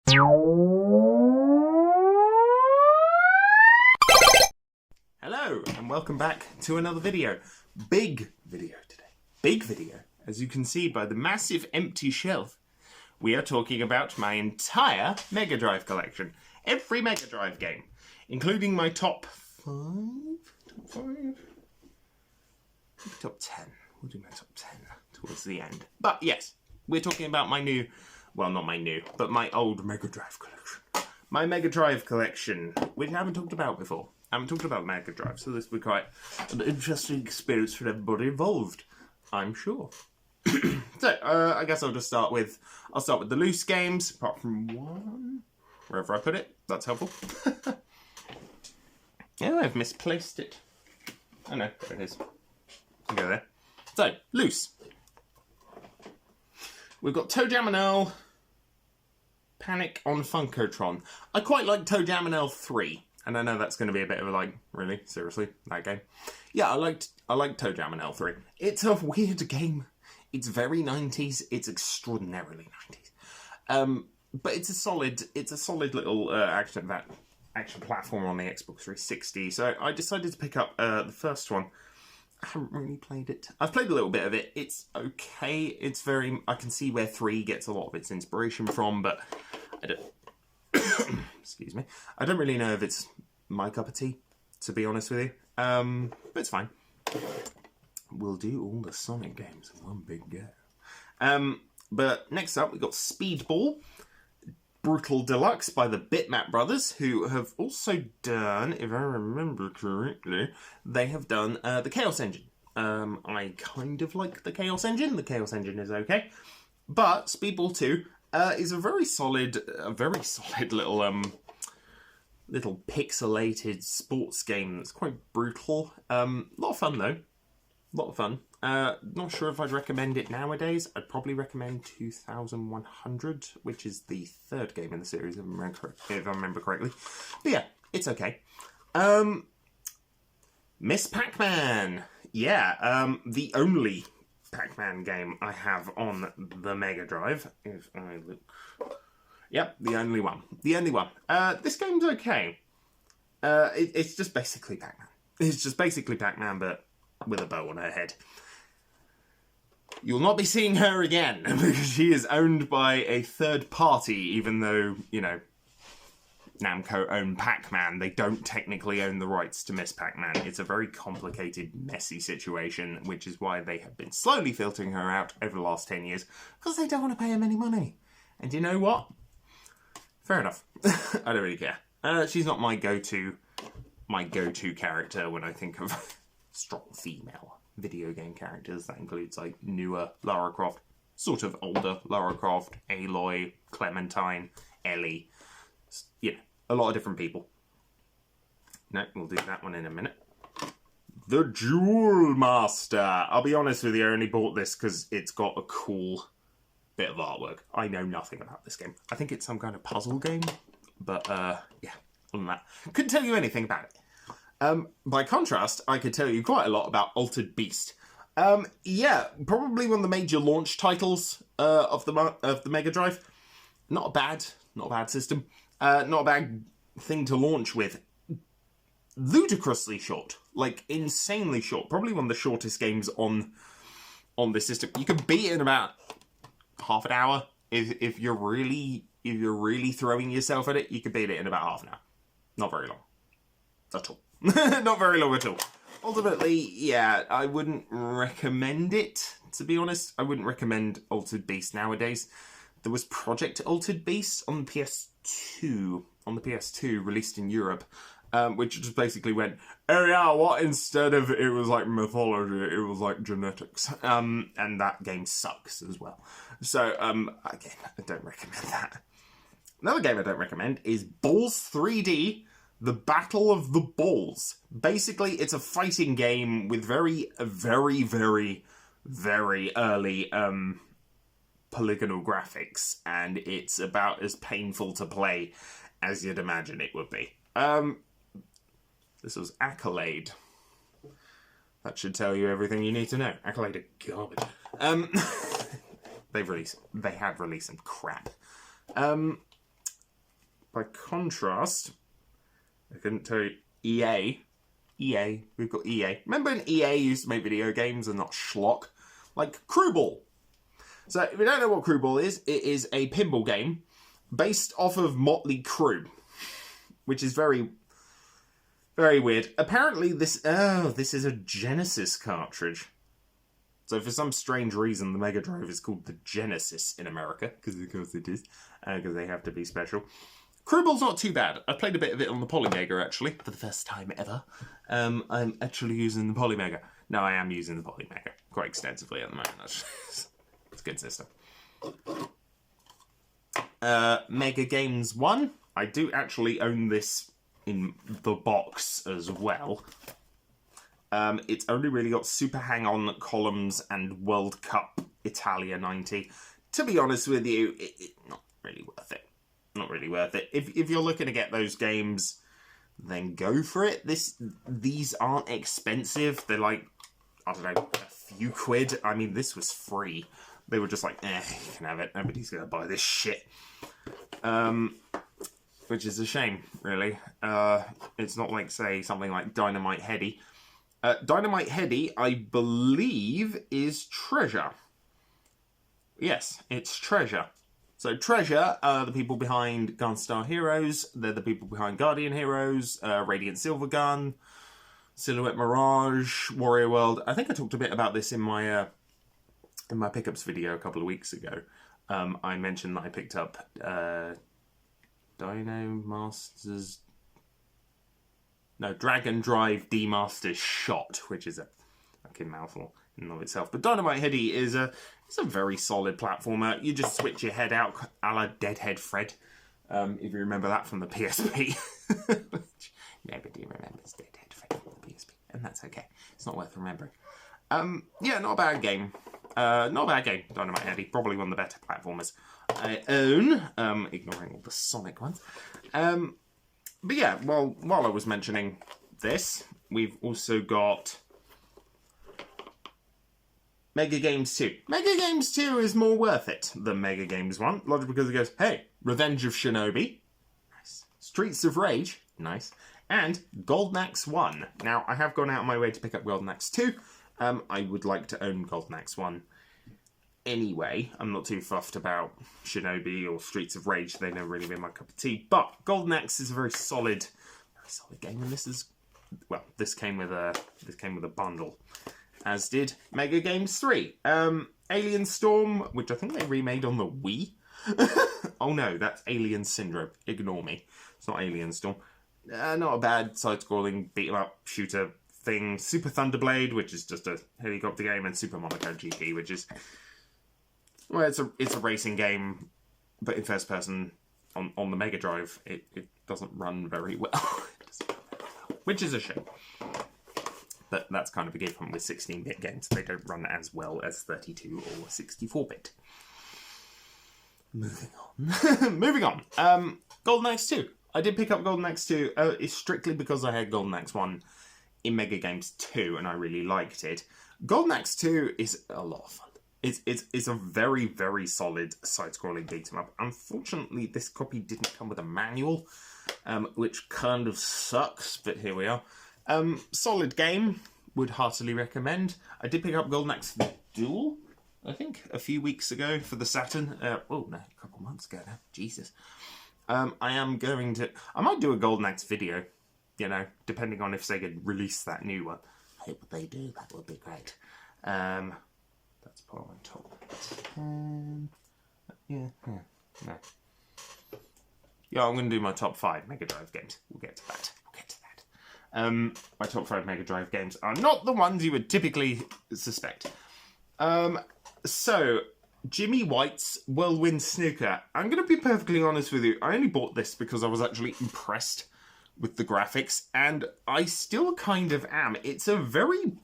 Hello and welcome back to another video. Big video today. Big video. As you can see by the massive empty shelf, we are talking about my entire Mega Drive collection. Every Mega Drive game, including my top 10. We'll do my top 10 towards the end. But yes, we're talking about my new, well, not my new, but my old Mega Drive collection. My Mega Drive collection, which I haven't talked about before. I haven't talked about Mega Drive, so this will be quite an interesting experience for everybody involved, I'm sure. So, I guess I'll start with the loose games, apart from one, wherever I put it. That's helpful. Oh, I've misplaced it. Oh no, there it is. Go there. So, loose. We've got Toe Jam and Earl, Panic on Funkotron. I quite like Toe Jam and Earl 3. And I know that's going to be a bit of a like, really? Seriously? That game? Yeah, I liked Toe Jam and Earl 3. It's a weird game. It's very 90s. It's extraordinarily 90s. But it's a solid little action platform on the Xbox 360. So I decided to pick up the first one. I haven't really played it. I've played a little bit of it. It's okay. It's very... I can see where 3 gets a lot of its inspiration from, but I don't... Excuse me. I don't really know if it's my cup of tea, to be honest with you. But it's fine. We'll do all the Sonic games in one big go. But next up, we've got Speedball Brutal Deluxe by the Bitmap Brothers, who have also done, if I remember correctly, they have done the Chaos Engine. I kind of like the Chaos Engine. The Chaos Engine is okay. But Speedball 2 is a very solid little pixelated sports game that's quite brutal. A lot of fun though. A lot of fun. Not sure if I'd recommend it nowadays. I'd probably recommend 2100, which is the third game in the series, if I remember correctly. But yeah, it's okay. Miss Pac-Man. Yeah, the only Pac-Man game I have on the Mega Drive. If I look... Yep, the only one. The only one. This game's okay. It's just basically Pac-Man. It's just basically Pac-Man, but with a bow on her head. You'll not be seeing her again, because she is owned by a third party, even though, you know, Namco own Pac-Man. They don't technically own the rights to Miss Pac-Man. It's a very complicated, messy situation, which is why they have been slowly filtering her out over the last 10 years, because they don't want to pay her any money. And you know what? Fair enough. I don't really care. She's not my go-to character when I think of strong female video game characters. That includes like newer Lara Croft, sort of older Lara Croft, Aloy, Clementine, Ellie. You know, a lot of different people. No, we'll do that one in a minute. The Jewel Master. I'll be honest with you, I only bought this because it's got a cool bit of artwork. I know nothing about this game. I think it's some kind of puzzle game, but yeah, other than that, couldn't tell you anything about it. By contrast, I could tell you quite a lot about Altered Beast. Yeah, probably one of the major launch titles of the Mega Drive. Not a bad system. Not a bad thing to launch with. Ludicrously short, like insanely short. Probably one of the shortest games on this system. You can beat it in about half an hour. If you're really throwing yourself at it, you could beat it in about half an hour. Not very long at all. Not very long at all. Ultimately, yeah, I wouldn't recommend it, to be honest. I wouldn't recommend Altered Beast nowadays. There was Project Altered Beast on the PS2, released in Europe, which just basically went, oh yeah, what, instead of it was like mythology, it was like genetics. And that game sucks as well. So, again, I don't recommend that. Another game I don't recommend is Balls 3D, The Battle of the Balls. Basically, it's a fighting game with very, very, very, very early polygonal graphics, and it's about as painful to play as you'd imagine it would be. This was Accolade. That should tell you everything you need to know. Accolade are garbage. They have released some crap. by contrast, I couldn't tell you, EA, we've got EA. Remember when EA used to make video games and not schlock? Like Crewball. So if you don't know what Crewball is, it is a pinball game based off of Motley Crue, which is very, very weird. Apparently this is a Genesis cartridge. So for some strange reason, the Mega Drive is called the Genesis in America, because of course it is, because they have to be special. Crewball's not too bad. I played a bit of it on the Polymega, actually, for the first time ever. I'm actually using the Polymega. No, I am using the Polymega quite extensively at the moment, actually. It's a good system. Mega Games 1. I do actually own this in the box as well. It's only really got Super Hang-On columns and World Cup Italia 90. To be honest with you, it's not really worth it. Not really worth it. If you're looking to get those games, then go for it. These aren't expensive. They're like, I don't know, a few quid. I mean, this was free. They were just like, you can have it. Nobody's going to buy this shit. Which is a shame, really. It's not like, say, something like Dynamite Heady. Dynamite Heady, I believe, is Treasure. Yes, it's Treasure. So Treasure are the people behind Gunstar Heroes. They're the people behind Guardian Heroes, Radiant Silvergun, Silhouette Mirage, Warrior World. I think I talked a bit about this in my pickups video a couple of weeks ago. I mentioned that I picked up Dino Masters... No, Dragon Drive D-Master's Shot, which is a fucking mouthful in and of itself. But Dynamite Heady is it's a very solid platformer. You just switch your head out, a la Deadhead Fred, if you remember that from the PSP. Which nobody remembers Deadhead Fred from the PSP, and that's okay. It's not worth remembering. Yeah, not a bad game. Not a bad game, Dynamite Heady. Probably one of the better platformers I own, ignoring all the Sonic ones. But yeah, well, while I was mentioning this, we've also got Mega Games 2. Mega Games 2 is more worth it than Mega Games 1, largely because it goes, hey, Revenge of Shinobi, nice. Streets of Rage, nice, and Golden Axe 1. Now, I have gone out of my way to pick up Golden Axe 2. I would like to own Golden Axe 1 anyway. I'm not too fussed about Shinobi or Streets of Rage. They never really been my cup of tea. But Golden Axe is a very solid game, and this came with a bundle, as did Mega Games 3. Alien Storm, which I think they remade on the Wii. Oh no, that's Alien Syndrome. Ignore me. It's not Alien Storm. Not a bad side-scrolling beat-em-up shooter thing. Super Thunderblade, which is just a helicopter game, and Super Monaco GP, which is... Well, it's a racing game, but in first person on the Mega Drive. It doesn't run very well, which is a shame. But that's kind of a given with 16-bit games. They don't run as well as 32 or 64-bit. Moving on. Moving on. Golden Axe 2. I did pick up Golden Axe 2. It's strictly because I had Golden Axe 1 in Mega Games 2, and I really liked it. Golden Axe 2 is a lot of fun. It's a very, very solid side-scrolling beat-em-up. Unfortunately, this copy didn't come with a manual, which kind of sucks, but here we are. Solid game, would heartily recommend. I did pick up Golden Axe Duel, I think, a few weeks ago for the Saturn. A couple months ago now. Jesus. I might do a Golden Axe video, depending on if Sega release that new one. I hope they do, that would be great. That's probably top 10. Yeah. No. Yeah, I'm going to do my top 5 Mega Drive games. We'll get to that. My top 5 Mega Drive games are not the ones you would typically suspect. So, Jimmy White's Whirlwind Snooker. I'm going to be perfectly honest with you. I only bought this because I was actually impressed with the graphics, and I still kind of am. It's a very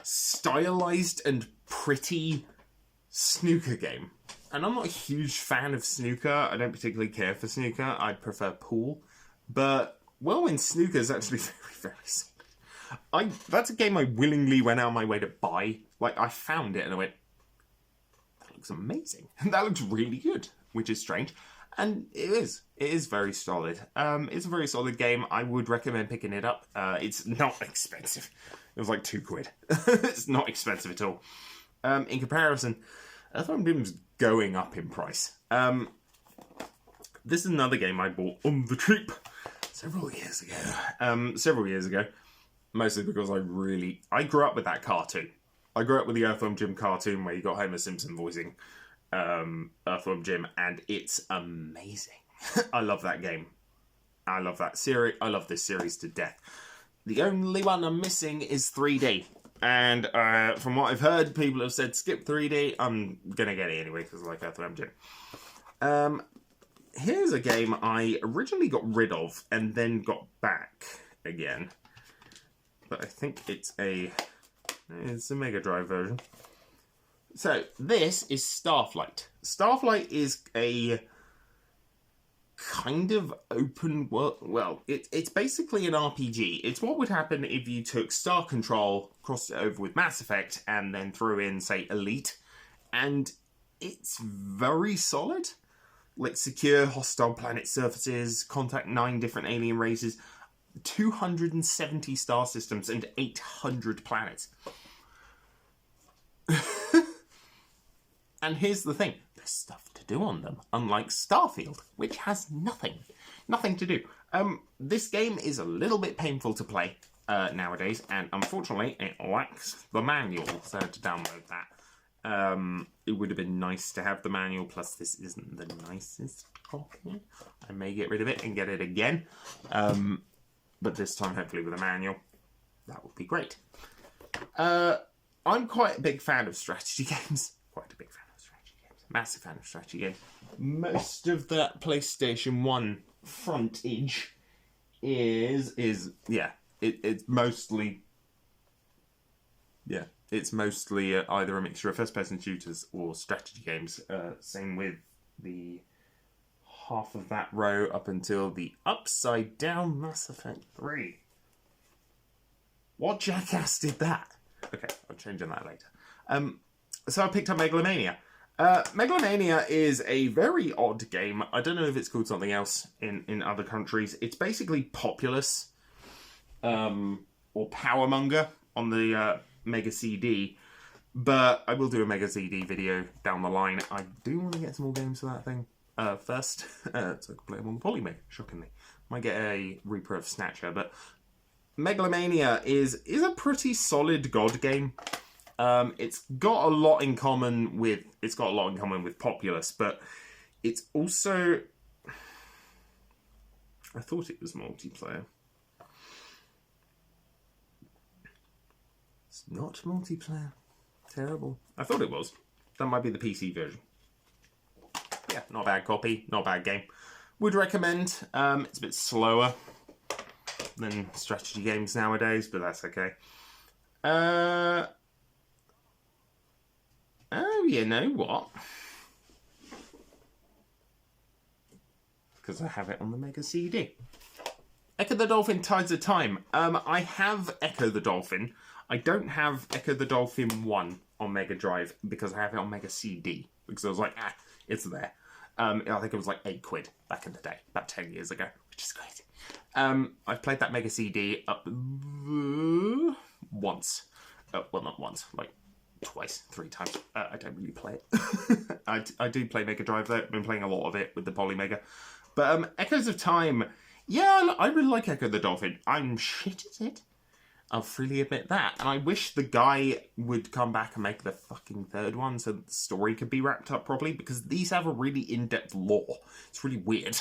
stylized and pretty snooker game. And I'm not a huge fan of snooker. I don't particularly care for snooker. I prefer pool. But Whirlwind Snooker is actually very, very solid. That's a game I willingly went out of my way to buy. Like, I found it and I went, that looks amazing. And that looks really good, which is strange. And it is very solid. It's a very solid game. I would recommend picking it up. It's not expensive. It was like £2. It's not expensive at all. In comparison, Earthworm Jim's going up in price. This is another game I bought on the cheap several years ago. Mostly because I grew up with that cartoon. I grew up with the Earthworm Jim cartoon where you got Homer Simpson voicing Earthworm Jim, and it's amazing. I love that game. I love that series. I love this series to death. The only one I'm missing is 3D. And from what I've heard, people have said skip 3D. I'm going to get it anyway because I like Earthworm Jim. Here's a game I originally got rid of and then got back again. But I think it's a Mega Drive version. So, this is Starflight. Starflight is a kind of open world. Well, it's basically an RPG. It's what would happen if you took Star Control, crossed it over with Mass Effect, and then threw in, say, Elite. And it's very solid. Like, secure hostile planet surfaces, contact 9 different alien races, 270 star systems, and 800 planets. And here's the thing, there's stuff to do on them, unlike Starfield, which has nothing to do. This game is a little bit painful to play nowadays, and unfortunately it lacks the manual, so to download that. It would have been nice to have the manual, plus this isn't the nicest copy. I may get rid of it and get it again, but this time hopefully with a manual. That would be great. I'm quite a big fan of strategy games. Quite a big fan of strategy games. Massive fan of strategy games. Most of that PlayStation 1 frontage it's mostly either a mixture of first-person shooters or strategy games. Same with the half of that row up until the upside-down Mass Effect 3. What jackass did that? Okay, I'll change on that later. So I picked up Megalomania. Megalomania is a very odd game. I don't know if it's called something else in other countries. It's basically Populous, or Powermonger on the Mega CD. But I will do a Mega CD video down the line. I do want to get some more games for that thing first. So I can play them on the Polymega, shockingly. Might get a repro of Snatcher, but Megalomania is a pretty solid God game. It's got a lot in common with Populous, but it's also, I thought it was multiplayer. It's not multiplayer. Terrible. I thought it was. That might be the PC version. Yeah, not a bad copy, not a bad game. Would recommend. It's a bit slower than strategy games nowadays, but that's okay. Oh, you know what? Because I have it on the Mega CD. Echo the Dolphin Tides of Time. I have Echo the Dolphin. I don't have Echo the Dolphin 1 on Mega Drive because I have it on Mega CD. Because I was like, it's there. I think it was like £8 back in the day, about 10 years ago, which is great. I've played that Mega CD once. Well, not once, like twice, 3 times. I don't really play it. I do play Mega Drive though. I've been playing a lot of it with the Polymega. But Echoes of Time, yeah, I really like Echo the Dolphin. I'm shit at it. I'll freely admit that. And I wish the guy would come back and make the fucking 3rd one so that the story could be wrapped up properly, because these have a really in-depth lore. It's really weird.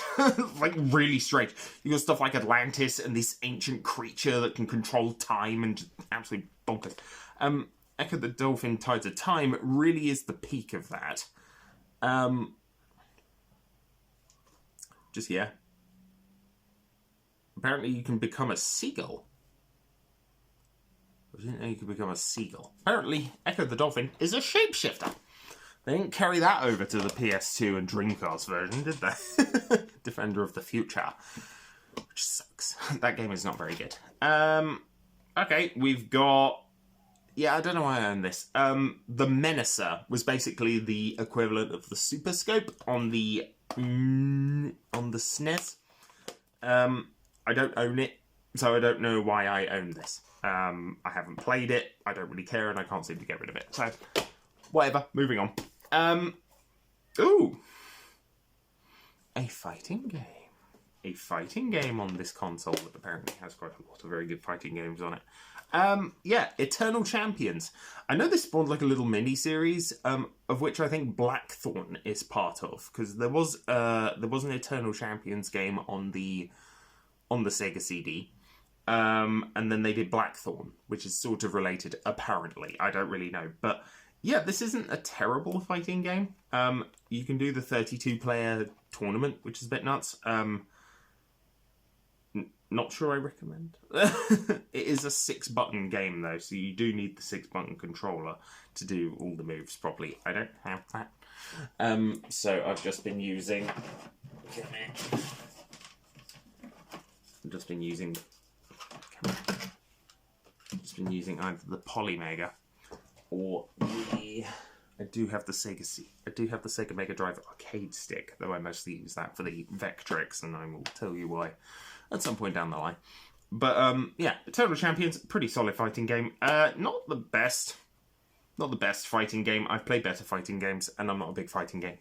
Like, really strange. You got stuff like Atlantis and this ancient creature that can control time and just absolutely bonkers. Echo the Dolphin Tides of Time really is the peak of that. Yeah. Apparently you can become a seagull. I didn't know you could become a seagull. Apparently, Echo the Dolphin is a shapeshifter. They didn't carry that over to the PS2 and Dreamcast version, did they? Defender of the Future. Which sucks. That game is not very good. Okay, we've got... Yeah, I don't know why I own this. The Menacer was basically the equivalent of the Super Scope on the on the SNES. I don't own it, so I don't know why I own this. I haven't played it, I don't really care, and I can't seem to get rid of it. So, whatever, moving on. Ooh! A fighting game. A fighting game on this console that apparently has quite a lot of very good fighting games on it. Yeah, Eternal Champions. I know this spawned like a little mini-series, of which I think Blackthorn is part of, because there was an Eternal Champions game on the Sega CD, and then they did Blackthorn, which is sort of related, apparently. I don't really know, but yeah, this isn't a terrible fighting game. You can do the 32-player tournament, which is a bit nuts. Not sure I recommend. It is a 6-button game, though, so you do need the 6-button controller to do all the moves properly. I don't have that. So I've just been using... either the Polymega or the... I do have the Sega Mega Drive arcade stick, though I mostly use that for the Vectrex, and I will tell you why at some point down the line. But yeah, Eternal Champions, pretty solid fighting game. Not the best fighting game. I've played better fighting games, and I'm not a big fighting game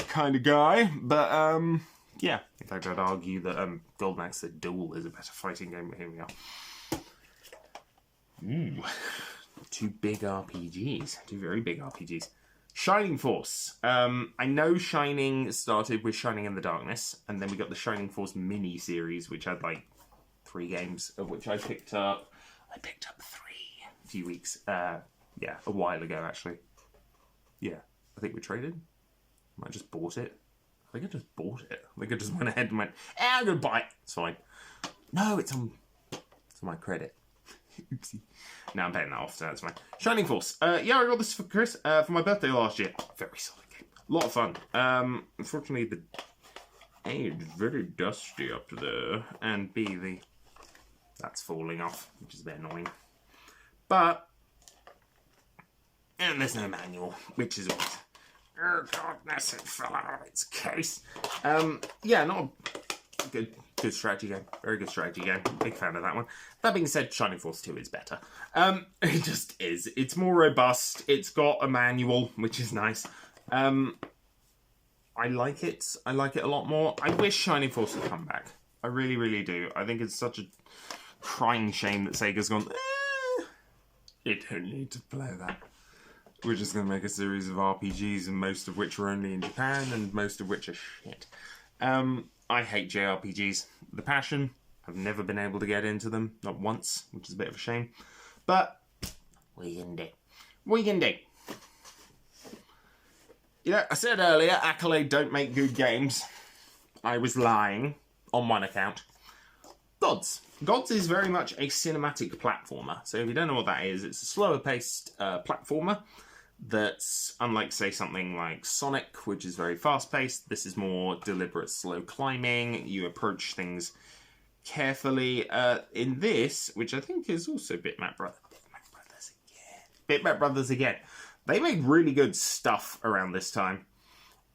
kind of guy. But yeah, in fact, I'd argue that Golden Axe the Duel is a better fighting game. But here we are. Ooh, two big RPGs, two very big RPGs. Shining Force. I know Shining started with Shining in the Darkness, and then we got the Shining Force mini-series, which had like 3 games, of which I picked up 3 a few weeks, yeah, a while ago, actually. Yeah, I think we traded. I might have just bought it. I think I just bought it. I think I just went ahead and went, I'm gonna buy it. It's fine. No, it's on my credit. Oopsie. Now I'm paying that off, so that's fine. Shining Force. Yeah, I got this for Chris for my birthday last year. Very solid game. A lot of fun. Unfortunately, the A is very dusty up there, and B, that's falling off, which is a bit annoying. But, and there's no manual, which is always... Oh, goodness, it fell out of its case. Yeah, not a good strategy game. Very good strategy game. Big fan of that one. That being said, Shining Force 2 is better. It just is. It's more robust. It's got a manual, which is nice. I like it. I like it a lot more. I wish Shining Force would come back. I really, really do. I think it's such a crying shame that Sega's gone, you don't need to play that. We're just going to make a series of RPGs, and most of which are only in Japan, and most of which are shit. I hate JRPGs. The passion, I've never been able to get into them. Not once, which is a bit of a shame. But, what are you going to do? What are you going to do? You know, I said earlier, Accolade don't make good games. I was lying on one account. Gods. Gods is very much a cinematic platformer. So if you don't know what that is, it's a slower-paced platformer that's, unlike, say, something like Sonic, which is very fast-paced, this is more deliberate, slow climbing. You approach things carefully. In this, which I think is also Bitmap Brothers again. Bitmap Brothers again. They made really good stuff around this time.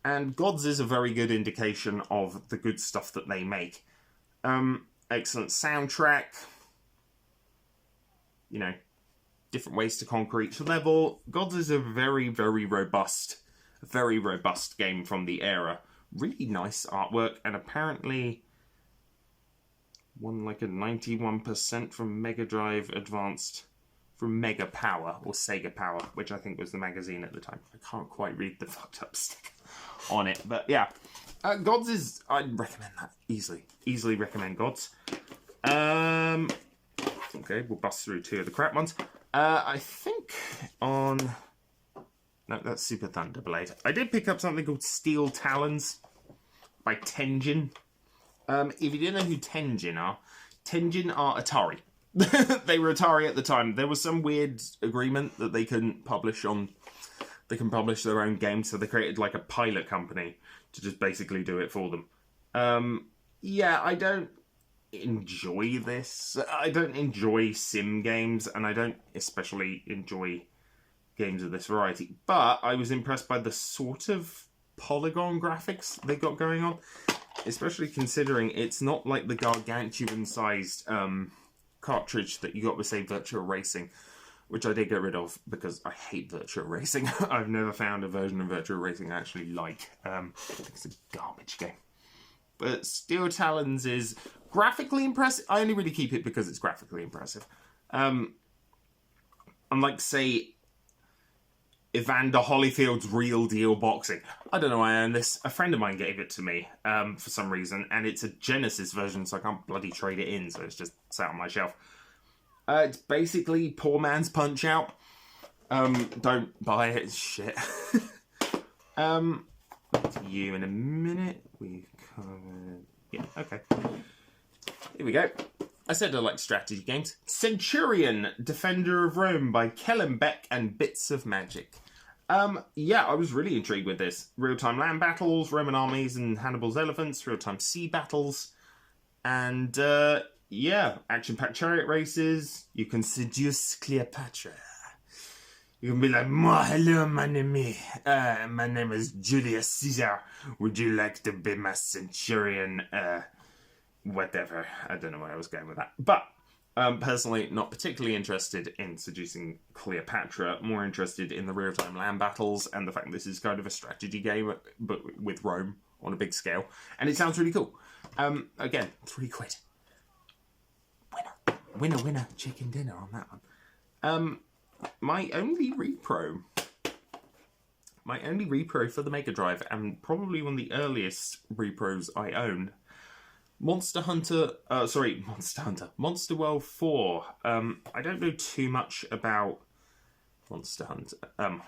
And Gods is a very good indication of the good stuff that they make. Excellent soundtrack. You know, different ways to conquer each level. Gods is a very, very robust game from the era. Really nice artwork, and apparently won like a 91% from Mega Drive Advanced, from Mega Power, or Sega Power, which I think was the magazine at the time. I can't quite read the fucked up sticker on it, but yeah. Gods is... I'd recommend that. Easily recommend Gods. Okay, we'll bust through 2 of the crap ones. I think on... No, that's Super Thunder Blade. I did pick up something called Steel Talons by Tenjin. If you didn't know who Tenjin are Atari. They were Atari at the time. There was some weird agreement that they couldn't publish on... They can publish their own games, so they created like a pilot company to just basically do it for them. Yeah, I don't enjoy this. I don't enjoy sim games, and I don't especially enjoy games of this variety. But I was impressed by the sort of polygon graphics they got going on. Especially considering it's not like the gargantuan-sized cartridge that you got with, say, Virtua Racing, which I did get rid of because I hate Virtua Racing. I've never found a version of Virtua Racing I actually like. I think it's a garbage game. But Steel Talons is graphically impressive. I only really keep it because it's graphically impressive. Unlike, say, Evander Holyfield's Real Deal Boxing. I don't know why I own this. A friend of mine gave it to me for some reason, and it's a Genesis version, so I can't bloody trade it in, so it's just sat on my shelf. It's basically poor man's Punch-Out. Don't buy it, it's shit. To you in a minute. We've covered... Yeah, okay. Here we go. I said I like strategy games. Centurion, Defender of Rome by Kellen Beck and Bits of Magic. Yeah, I was really intrigued with this. Real-time land battles, Roman armies and Hannibal's elephants, real-time sea battles, and, yeah, action-packed chariot races. You can seduce Cleopatra. You can be like, hello, my name is Julius Caesar. Would you like to be my centurion? Whatever. I don't know where I was going with that. But, personally, not particularly interested in seducing Cleopatra. More interested in the real-time land battles and the fact that this is kind of a strategy game, but with Rome on a big scale. And it sounds really cool. Again, £3. Winner, chicken dinner on that one. My only repro for the Mega Drive, and probably one of the earliest repros I own, Monster World 4. I don't know too much about Monster Hunter. I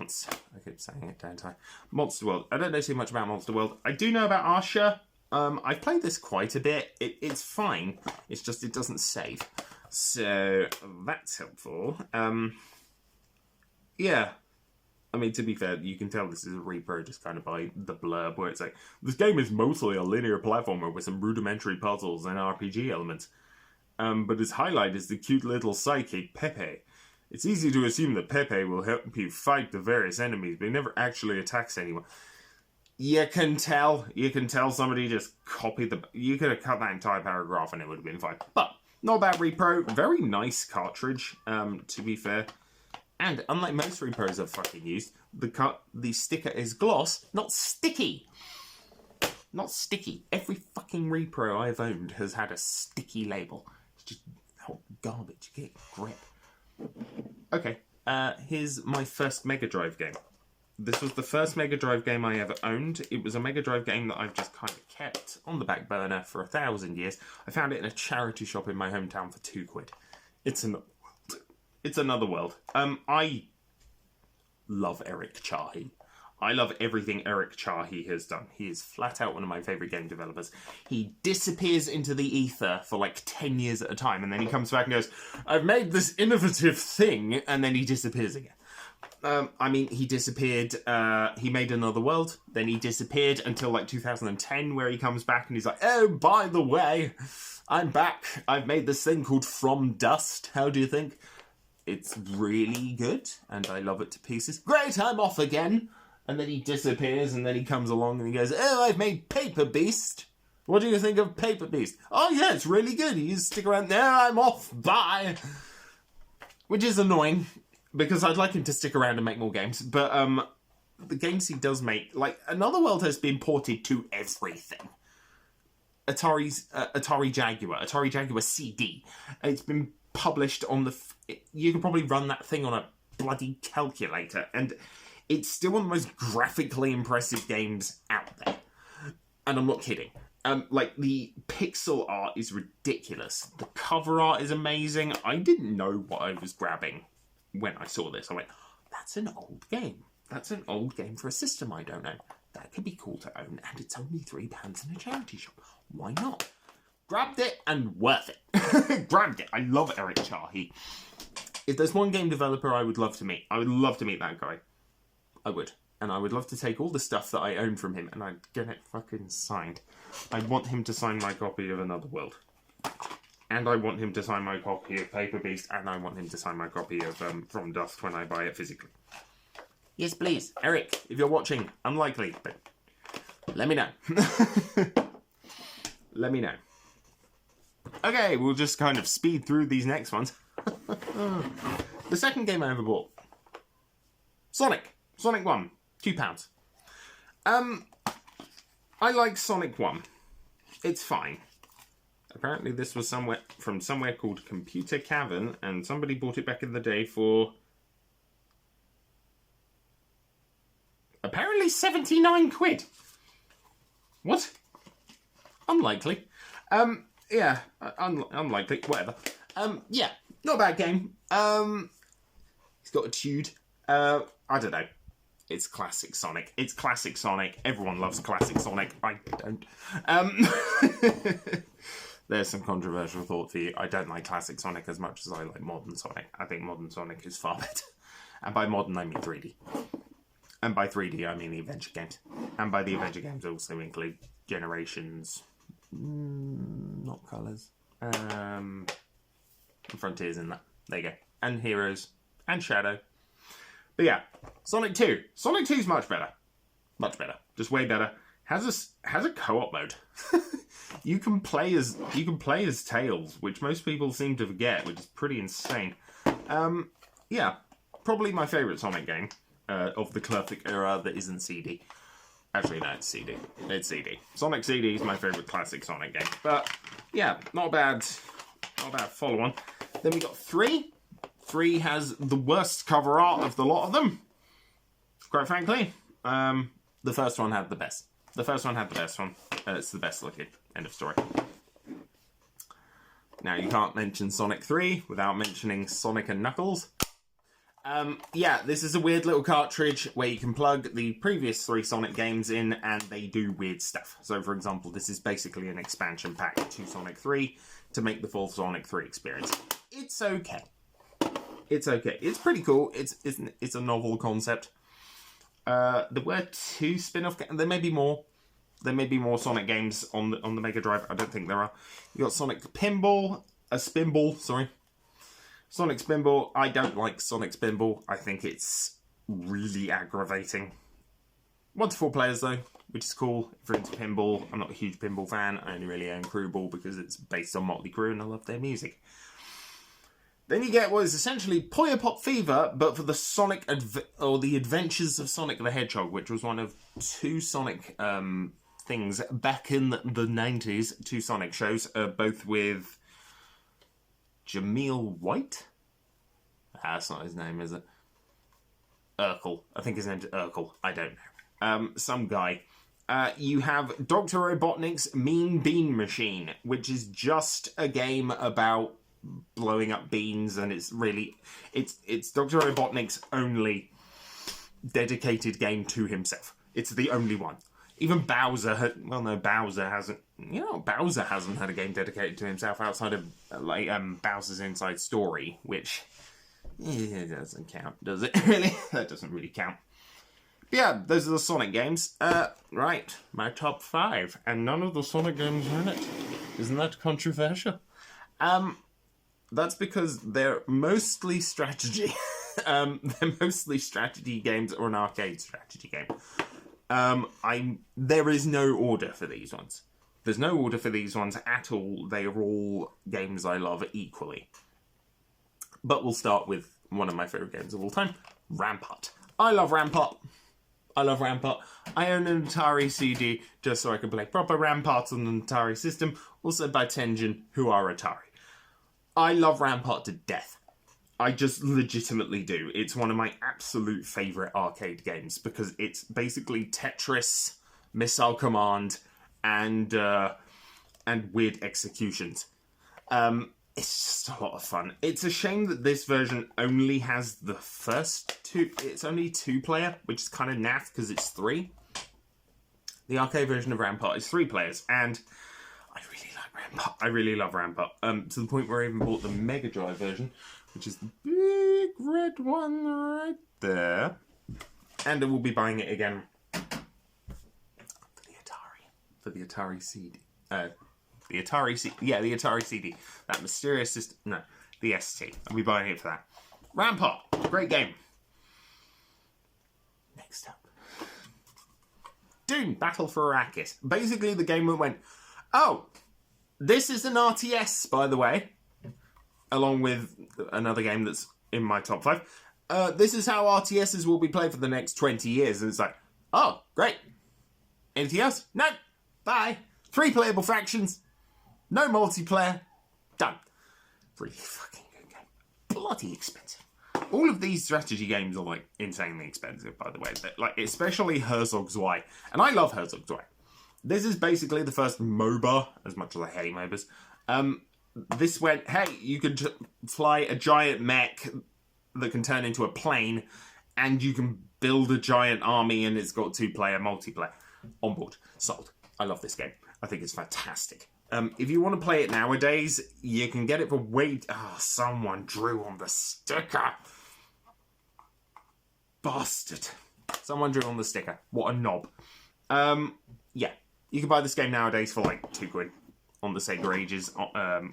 keep saying it, don't I? Monster World. I don't know too much about Monster World. I do know about Arsha. I've played this quite a bit. It's fine. It's just it doesn't save. So that's helpful. Yeah. I mean, to be fair, you can tell this is a repro just kind of by the blurb where it's like, this game is mostly a linear platformer with some rudimentary puzzles and RPG elements. But its highlight is the cute little sidekick, Pepe. It's easy to assume that Pepe will help you fight the various enemies, but he never actually attacks anyone. You can tell somebody just copied you could have cut that entire paragraph and it would have been fine. But, not bad repro. Very nice cartridge, to be fair. And unlike most repros I've fucking used, the sticker is gloss, not sticky. Not sticky. Every fucking repro I've owned has had a sticky label. It's just garbage. Get a grip. Okay, here's my first Mega Drive game. This was the first Mega Drive game I ever owned. It was a Mega Drive game that I've just kind of kept on the back burner for 1,000 years. I found it in a charity shop in my hometown for £2. It's another world. I love Eric Chahi. I love everything Eric Chahi has done. He is flat out one of my favourite game developers. He disappears into the ether for like 10 years at a time, and then he comes back and goes, I've made this innovative thing, and then he disappears again. I mean, he disappeared, he made Another World, then he disappeared until like 2010, where he comes back and he's like, oh, by the way, I'm back. I've made this thing called From Dust. How do you think? It's really good, and I love it to pieces. Great, I'm off again. And then he disappears, and then he comes along and he goes, oh, I've made Paper Beast. What do you think of Paper Beast? Oh, yeah, it's really good. You stick around there, I'm off, bye. Which is annoying, because I'd like him to stick around and make more games. But the games he does make, like, Another World has been ported to everything. Atari Jaguar CD. It's been published on you can probably run that thing on a bloody calculator, and it's still one of the most graphically impressive games out there. And I'm not kidding. Like, the pixel art is ridiculous. The cover art is amazing. I didn't know what I was grabbing when I saw this. I went, that's an old game. That's an old game for a system I don't own. That could be cool to own, and it's only £3 in a charity shop. Why not? Grabbed it, and worth it. Grabbed it. I love Eric Chahi. If there's one game developer I would love to meet, I would love to meet that guy. I would. And I would love to take all the stuff that I own from him and I'd get it fucking signed. I want him to sign my copy of Another World. And I want him to sign my copy of Paper Beast, and I want him to sign my copy of From Dust when I buy it physically. Yes, please. Eric, if you're watching, unlikely, but Let me know. Let me know. Okay, we'll just kind of speed through these next ones. The second game I ever bought. Sonic 1, £2. I like Sonic 1. It's fine. Apparently this was from somewhere called Computer Cavern, and somebody bought it back in the day for apparently 79 quid. What? Unlikely. Yeah, unlikely. Whatever. Yeah, not a bad game. It's got a tude. I don't know. It's classic Sonic. It's classic Sonic. Everyone loves classic Sonic. I don't. There's some controversial thought for you. I don't like classic Sonic as much as I like modern Sonic. I think modern Sonic is far better. And by modern, I mean 3D. And by 3D, I mean the adventure games. And by the adventure games, I also include Generations. Not Colours. Frontiers in that. There you go. And Heroes. And Shadow. But yeah, Sonic 2. Sonic 2 is much better. Much better. Just way better. Has a co-op mode. You can play as Tails, which most people seem to forget, which is pretty insane. Yeah, probably my favourite Sonic game of the classic era that isn't CD. Actually, no, it's CD. It's CD. Sonic CD is my favourite classic Sonic game. But yeah, not bad follow-on. Then we got 3. 3 has the worst cover art of the lot of them. Quite frankly, the first one had the best. The first one had the best one. It's the best looking. End of story. Now, you can't mention Sonic 3 without mentioning Sonic and Knuckles. Yeah, this is a weird little cartridge where you can plug the previous 3 Sonic games in and they do weird stuff. So, for example, this is basically an expansion pack to Sonic 3 to make the full Sonic 3 experience. It's okay. It's okay. It's pretty cool. It's a novel concept. There were 2 spin-off games. There may be more. There may be more Sonic games on the Mega Drive. I don't think there are. You got Sonic Spinball. Sonic Spinball. I don't like Sonic Spinball. I think it's really aggravating. 1 to 4 players though, which is cool. If you're into pinball, I'm not a huge pinball fan. I only really own Crew Ball because it's based on Motley Crue and I love their music. Then you get what is essentially Puyo Pop Fever, but for the the Adventures of Sonic the Hedgehog, which was one of 2 Sonic things back in the 90s. 2 Sonic shows, both with Jameel White. That's not his name, is it? Urkel. I think his name's Urkel. I don't know. Some guy. You have Dr. Robotnik's Mean Bean Machine, which is just a game about blowing up beans, and it's Dr. Robotnik's only dedicated game to himself. It's the only one. Even Bowser Bowser hasn't. Bowser hasn't had a game dedicated to himself outside of Bowser's Inside Story, which it doesn't count, does it? Really, that doesn't really count. But yeah, those are the Sonic games. Right, my top 5, and none of the Sonic games are in it. Isn't that controversial? That's because they're mostly strategy. They're mostly strategy games or an arcade strategy game. There is no order for these ones. There's no order for these ones at all. They are all games I love equally. But we'll start with one of my favourite games of all time, Rampart. I love Rampart. I own an Atari CD just so I can play proper Rampart on an Atari system, also by Tengen, who are Atari. I love Rampart to death. I just legitimately do. It's one of my absolute favourite arcade games because it's basically Tetris, Missile Command, and weird executions. It's just a lot of fun. It's a shame that this version only has the first 2. It's only 2-player, which is kind of naff because it's 3. The arcade version of Rampart is 3 players, and I really like Rampart. I really love Rampart. To the point where I even bought the Mega Drive version, which is the big red one right there. And I will be buying it again for the Atari CD. The Atari CD. That mysterious system. No, the ST. I'll be buying it for that. Rampart. Great game. Next up. Dune, Battle for Arrakis. Basically, the game went, oh, this is an RTS, by the way, along with another game that's in my top 5. This is how RTSs will be played for the next 20 years. And it's like, oh, great. Anything else? No. Bye. 3 playable factions. No multiplayer. Done. Really fucking good game. Bloody expensive. All of these strategy games are, like, insanely expensive, by the way. But, like, especially Herzog Zwei. And I love Herzog Zwei. This is basically the first MOBA, as much as I hate MOBAs. This went, hey, you can fly a giant mech that can turn into a plane, and you can build a giant army, and it's got 2-player multiplayer. On board. Sold. I love this game. I think it's fantastic. If you want to play it nowadays, you can get it for someone drew on the sticker. Bastard. Someone drew on the sticker. What a knob. Yeah. You can buy this game nowadays for like £2 on the Sega Ages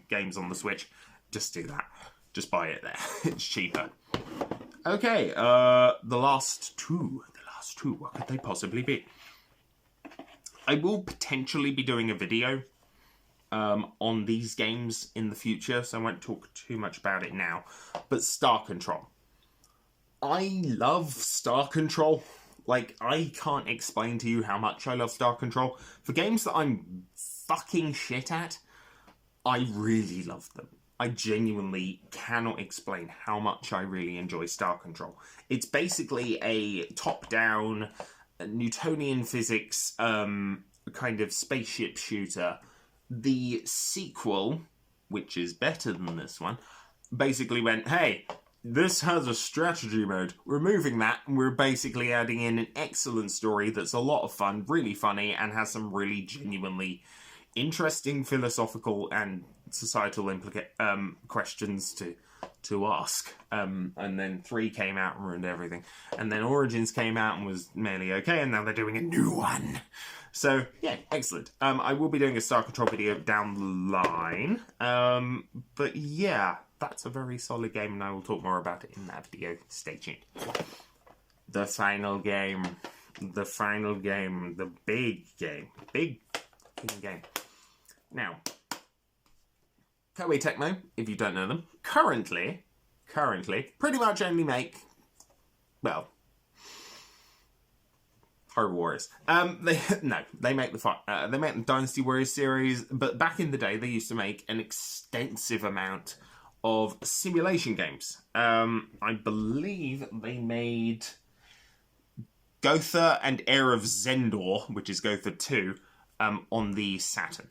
games on the Switch. Just do that. Just buy it there. It's cheaper. Okay, the last two. What could they possibly be? I will potentially be doing a video on these games in the future, so I won't talk too much about it now. But Star Control. I love Star Control. Like, I can't explain to you how much I love Star Control. For games that I'm fucking shit at, I really love them. I genuinely cannot explain how much I really enjoy Star Control. It's basically a top-down, Newtonian physics kind of spaceship shooter. The sequel, which is better than this one, basically went, hey, this has a strategy mode. We're removing that, and we're basically adding in an excellent story that's a lot of fun, really funny, and has some really genuinely interesting philosophical and societal questions to ask. And then 3 came out and ruined everything. And then Origins came out and was merely okay, and now they're doing a new one. So, yeah, excellent. I will be doing a Star Control video down the line. But yeah, that's a very solid game, and I will talk more about it in that video. Stay tuned. The final game. The final game. The big game. Big game. Now, Koei Tecmo, if you don't know them, currently, pretty much only make, well, Hyrule Warriors. They make the Dynasty Warriors series, but back in the day, they used to make an extensive amount of simulation games. I believe they made Gotha and Heir of Zendor, which is Gotha 2, on the Saturn.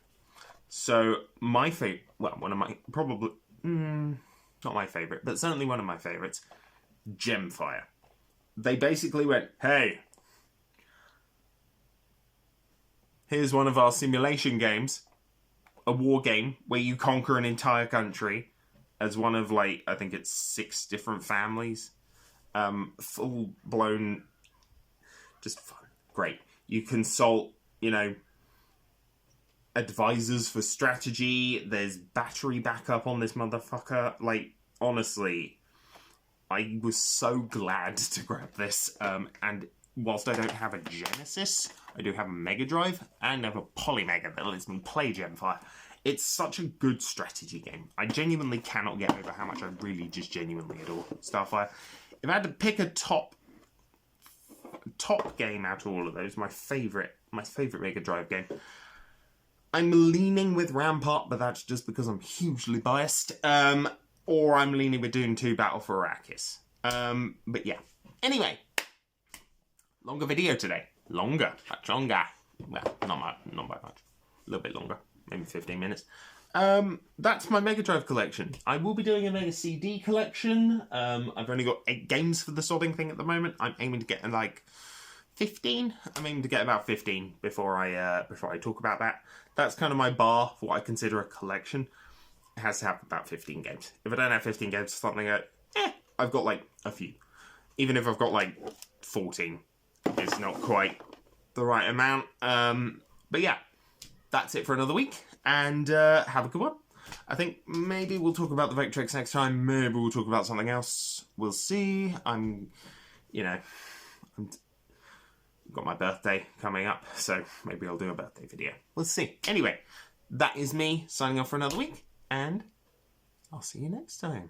So my favorite, well, one of my, probably, not my favorite, but certainly one of my favorites, Gemfire. They basically went, hey, here's one of our simulation games, a war game where you conquer an entire country as one of, like, I think it's 6 different families. Full-blown, just fun. Great. You consult, advisors for strategy. There's battery backup on this motherfucker. Like, honestly, I was so glad to grab this. And whilst I don't have a Genesis, I do have a Mega Drive and I have a Polymega that lets me play Gemfire. It's such a good strategy game. I genuinely cannot get over how much I really just genuinely adore Starfire. If I had to pick a top game out of all of those, my favourite Mega Drive game, I'm leaning with Rampart, but that's just because I'm hugely biased. Or I'm leaning with Doom 2 Battle for Arrakis. But yeah. Anyway. Longer video today. Much longer. Well, not by much. A little bit longer. Maybe 15 minutes. That's my Mega Drive collection. I will be doing a Mega CD collection. I've only got 8 games for the sodding thing at the moment. I'm aiming to get like 15. I'm aiming to get about 15 before I talk about that. That's kind of my bar for what I consider a collection. It has to have about 15 games. If I don't have 15 games or something, I've got like a few. Even if I've got like 14, it's not quite the right amount. But yeah, that's it for another week. And have a good one. I think maybe we'll talk about the Vectrex next time. Maybe we'll talk about something else. We'll see. got my birthday coming up, so maybe I'll do a birthday video. We'll see. Anyway, that is me signing off for another week, and I'll see you next time.